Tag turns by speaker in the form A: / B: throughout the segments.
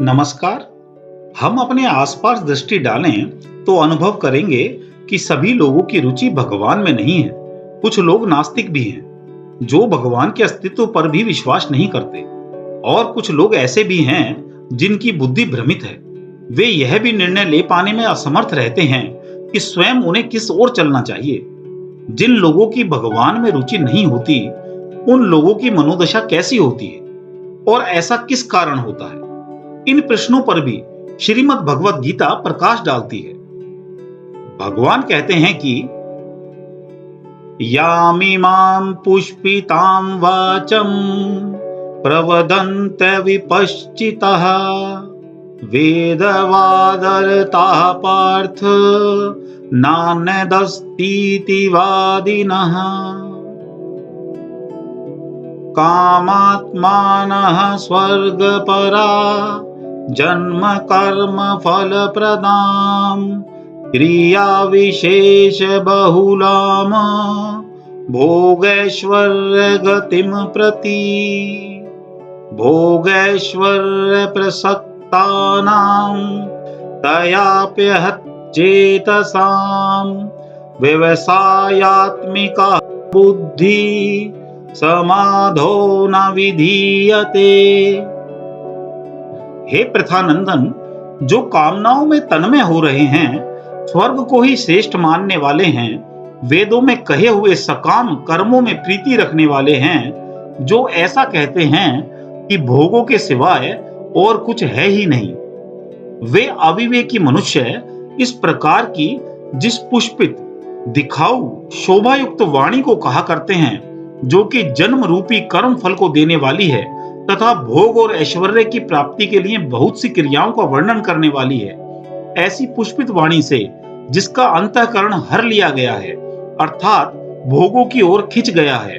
A: नमस्कार। हम अपने आसपास दृष्टि डालें तो अनुभव करेंगे कि सभी लोगों की रुचि भगवान में नहीं है। कुछ लोग नास्तिक भी हैं, जो भगवान के अस्तित्व पर भी विश्वास नहीं करते, और कुछ लोग ऐसे भी हैं जिनकी बुद्धि भ्रमित है। वे यह भी निर्णय ले पाने में असमर्थ रहते हैं कि स्वयं उन्हें किस ओर चलना चाहिए। जिन लोगों की भगवान में रुचि नहीं होती, उन लोगों की मनोदशा कैसी होती है और ऐसा किस कारण होता है? इन प्रश्नों पर भी श्रीमद् भगवत गीता प्रकाश डालती है। भगवान कहते हैं कि यामिमां पुष्पितां वाचं प्रवदन्त विपश्चितः वेदवादरताः पार्थ नान्यदस्तीति वादिनः कामात्मानः स्वर्गपरा जन्म कर्म फल प्रदाम क्रिया विशेष बहुलाम भोगैश्वर्य गतिम प्रति भोगैश्वर्य प्रसक्तानां तयाप्यहच्चेतसां व्यवसायात्मिका बुद्धि समाधो न विधीयते। हे प्रथानंदन, जो कामनाओं में तन्मय हो रहे हैं, स्वर्ग को ही श्रेष्ठ मानने वाले हैं, वेदों में कहे हुए सकाम कर्मों में प्रीति रखने वाले हैं, जो ऐसा कहते हैं कि भोगों के सिवाय और कुछ है ही नहीं, वे अविवेकी मनुष्य इस प्रकार की जिस पुष्पित दिखाऊ शोभायुक्त वाणी को कहा करते हैं, जो कि जन्म रूपी कर्म फल को देने वाली है तथा भोग और ऐश्वर्य की प्राप्ति के लिए बहुत सी क्रियाओं का वर्णन करने वाली है, ऐसी पुष्पित वाणी से जिसका अंतःकरण हर लिया गया है, अर्थात भोगों की ओर खिंच गया है,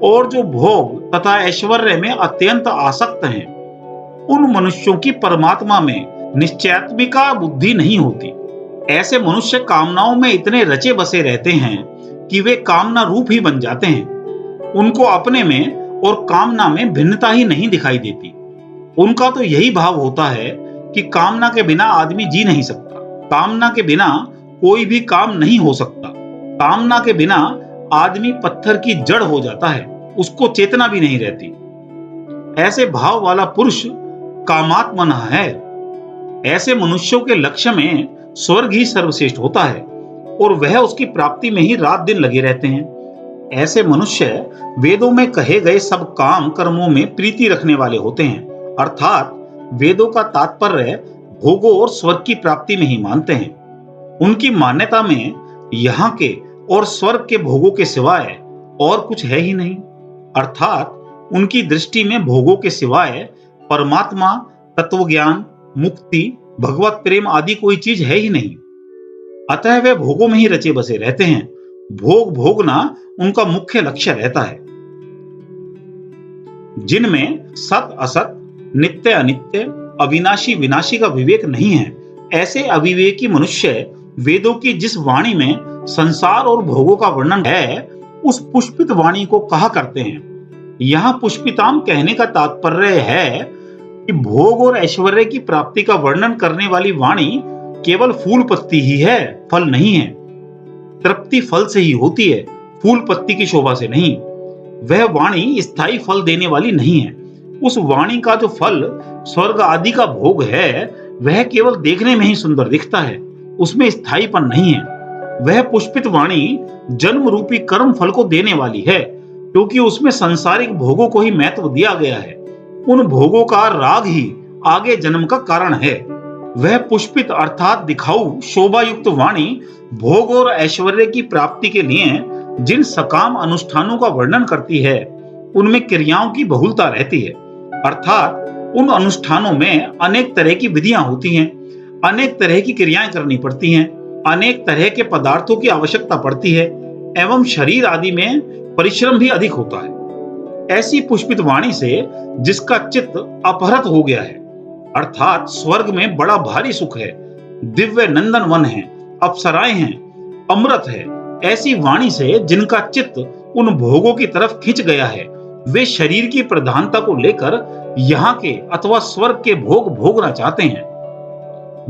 A: और जो भोग तथा ऐश्वर्य में अत्यंत आसक्त हैं, उन मनुष्यों की परमात्मा में निश्चयात्मिका बुद्धि नहीं होती। ऐसे मनुष्य कामनाओं में इतने रचे बसे रहते हैं कि वे कामना रूप ही बन जाते हैं। उनको अपने में और कामना में भिन्नता ही नहीं दिखाई देती। उनका तो यही भाव होता है कि कामना के बिना आदमी जी नहीं सकता, कामना के बिना कोई भी काम नहीं हो सकता, कामना के बिना आदमी पत्थर की जड़ हो जाता है, उसको चेतना भी नहीं रहती। ऐसे भाव वाला पुरुष कामात्मना है। ऐसे मनुष्यों के लक्ष्य में स्वर्ग ही सर्वश्रेष्ठ होता है और वह उसकी प्राप्ति में ही रात दिन लगे रहते हैं। ऐसे मनुष्य वेदों में कहे गए सब काम कर्मों में प्रीति रखने वाले होते हैं, अर्थात वेदों का तात्पर्य भोगों और स्वर्ग की प्राप्ति में ही मानते हैं। उनकी मान्यता में यहाँ के और स्वर्ग के भोगों के सिवाय और कुछ है ही नहीं, अर्थात उनकी दृष्टि में भोगों के सिवाय परमात्मा, तत्वज्ञान, मुक्ति, भगवत प्रेम आदि कोई चीज है ही नहीं। अतः वे भोगों में ही रचे बसे रहते हैं। भोग भोगना उनका मुख्य लक्ष्य रहता है। जिनमें सत असत, नित्य अनित्य, अविनाशी विनाशी का विवेक नहीं है, ऐसे अविवेकी मनुष्य वेदों की जिस वाणी में संसार और भोगों का वर्णन है, उस पुष्पित वाणी को कहा करते हैं। यहाँ पुष्पिताम कहने का तात्पर्य है कि भोग और ऐश्वर्य की प्राप्ति का वर्णन करने वाली वाणी केवल फूल पत्ती ही है, फल नहीं है। तृप्ति फल से ही होती है, फूल पत्ती की शोभा से नहीं। वह वाणी स्थायी फल देने वाली नहीं है। उस वाणी का जो फल स्वर्ग आदि का भोग है, वह केवल देखने में ही सुंदर दिखता है, उसमें स्थायीपन नहीं है। वह पुष्पित वाणी जन्म रूपी कर्म फल को देने वाली है, क्योंकि उसमें सांसारिक भोगों को ही महत्व दिया गया है। उन भोगों का राग ही आगे जन्म का कारण है। वह पुष्पित अर्थात दिखाऊ शोभायुक्त वाणी भोग और ऐश्वर्य की प्राप्ति के लिए जिन सकाम अनुष्ठानों का वर्णन करती है, उनमें क्रियाओं की बहुलता रहती है, अर्थात उन अनुष्ठानों में अनेक तरह की विधियां होती हैं, अनेक तरह की क्रियाएं करनी पड़ती हैं, अनेक तरह के पदार्थों की आवश्यकता पड़ती है, एवं शरीर आदि में परिश्रम भी अधिक होता है। ऐसी पुष्पित वाणी से जिसका चित्त अपहृत हो गया है, अर्थात स्वर्ग में बड़ा भारी सुख है, दिव्य नंदन वन है, अप्सराएं हैं, अमृत है, ऐसी वाणी से जिनका चित्त उन भोगों की तरफ खिंच गया है वे शरीर की प्रधानता को लेकर यहाँ के अथवा स्वर्ग के भोग भोगना चाहते हैं।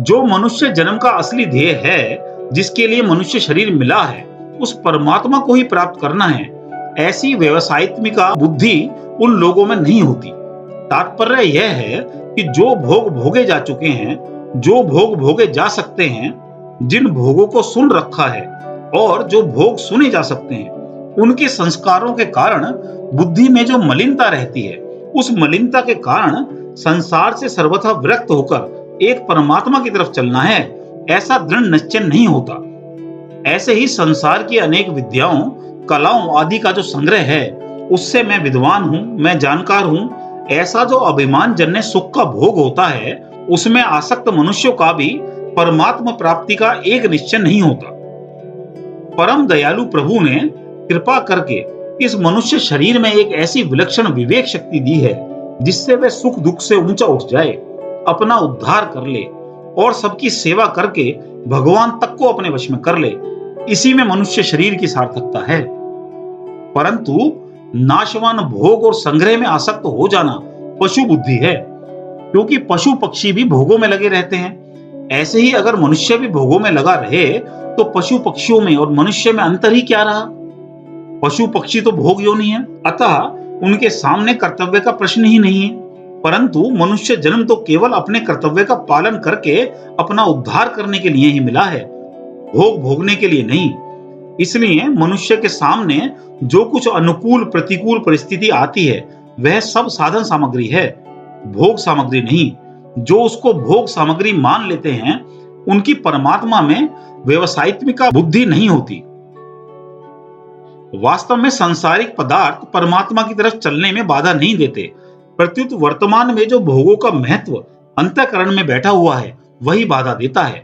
A: जो मनुष्य जन्म का असली ध्येय है, जिसके लिए मनुष्य शरीर मिला है, उस परमात्मा को ही प्राप्त करना है, ऐसी व्यवसायित्मिका बुद्धि उन लोगों में नहीं होती। तात्पर्य यह है कि जो भोग भोगे जा चुके हैं, जो भोग भोगे जा सकते हैं, जिन भोगों को सुन रखा है और जो भोग सुने जा सकते हैं, उनके संस्कारों के कारण बुद्धि में जो मलिनता रहती है, उस मलिनता के कारण संसार से सर्वथा विरक्त होकर एक परमात्मा की तरफ चलना है, ऐसा दृढ़ निश्चय नहीं होता। ऐसे ही संसार की अनेक विद्याओं, कलाओं आदि का जो संग्रह है, उससे मैं विद्वान हूं, मैं जानकार हूं, ऐसा जो अभिमान जन्य सुख का भोग होता है, उसमें आसक्त मनुष्यों का भी परमात्मा प्राप्ति का एक निश्चय नहीं होता। परम दयालु प्रभु ने कृपा करके इस मनुष्य शरीर में एक ऐसी विलक्षण विवेक शक्ति दी है, जिससे वह सुख दुख से ऊंचा उठ जाए, अपना उद्धार कर ले और सबकी सेवा करके भगवान तक को अपने वश में कर ले। इसी में मनुष्य शरीर की सार्थकता है। परंतु नाशवान भोग और संग्रह में आसक्त हो जाना पशु बुद्धि है, क्योंकि पशु पक्षी भी भोगों में लगे रहते हैं। ऐसे ही अगर मनुष्य भी भोगों में लगा रहे तो पशु पक्षियों में और मनुष्य में अंतर ही क्या रहा। पशु पक्षी तो भोग योनि है, अतः उनके सामने कर्तव्य का प्रश्न ही नहीं है। परंतु मनुष्य जन्म तो केवल अपने कर्तव्य का पालन करके अपना उद्धार करने के लिए ही मिला है, भोग भोगने के लिए नहीं। इसलिए मनुष्य के सामने जो कुछ अनुकूल प्रतिकूल परिस्थिति आती है, वह सब साधन सामग्री है, भोग सामग्री नहीं। जो उसको भोग सामग्री मान लेते हैं, उनकी परमात्मा में व्यवसायित्मिका बुद्धि नहीं होती। वास्तव में सांसारिक पदार्थ परमात्मा की तरफ चलने में बाधा नहीं देते, प्रत्युत वर्तमान में जो भोगों का महत्व अंतःकरण में बैठा हुआ है, वही बाधा देता है।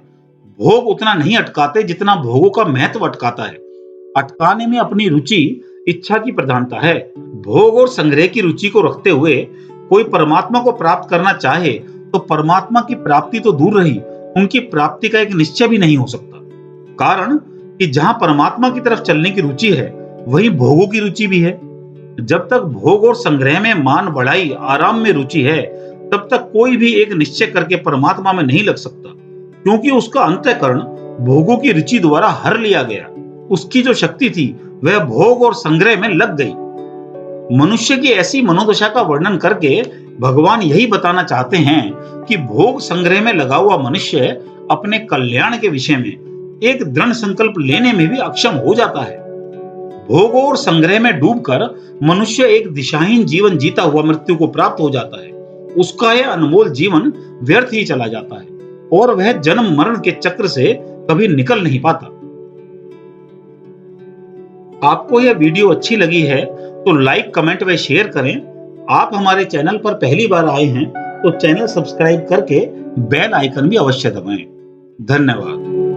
A: भोग उतना नहीं अटकाते जितना भोगों का महत्व अटकाता है। अटकाने में अपनी रुचि, इच्छा की प्रधानता है। भोग और संग्रह की रुचि को रखते हुए कोई परमात्मा को प्राप्त करना चाहे तो परमात्मा की प्राप्ति तो दूर रही, उनकी प्राप्ति का एक निश्चय भी नहीं हो सकता। कारण कि जहां परमात्मा की तरफ चलने की रुचि है, वहीं भोगों की रुचि भी है। जब तक भोग और संग्रह में मान बढ़ाई, आराम में रुचि है, तब तक कोई भी एक निश्चय करके परमात्मा में नहीं लग सकता, क्योंकि उसका अंतःकरण भोगों की रुचि द्वारा हर लिया गया। उसकी जो शक्ति थी, वह भोग और संग्रह में लग गई। मनुष्य की ऐसी मनोदशा का वर्णन करके भगवान यही बताना चाहते हैं कि भोग संग्रह में लगा हुआ मनुष्य अपने कल्याण के विषय में एक दृढ़ संकल्प लेने में भी अक्षम हो जाता है। भोगों और संग्रह में डूबकर मनुष्य एक दिशाहीन जीवन जीता हुआ मृत्यु को प्राप्त हो जाता है। उसका यह अनमोल जीवन व्यर्थ ही चला जाता है और वह जन्म मरण के चक्र से कभी निकल नहीं पाता। आपको यह वीडियो अच्छी लगी है तो लाइक, कमेंट व शेयर करें। आप हमारे चैनल पर पहली बार आए हैं तो चैनल सब्सक्राइब करके बेल आइकन भी अवश्य दबाएं। धन्यवाद।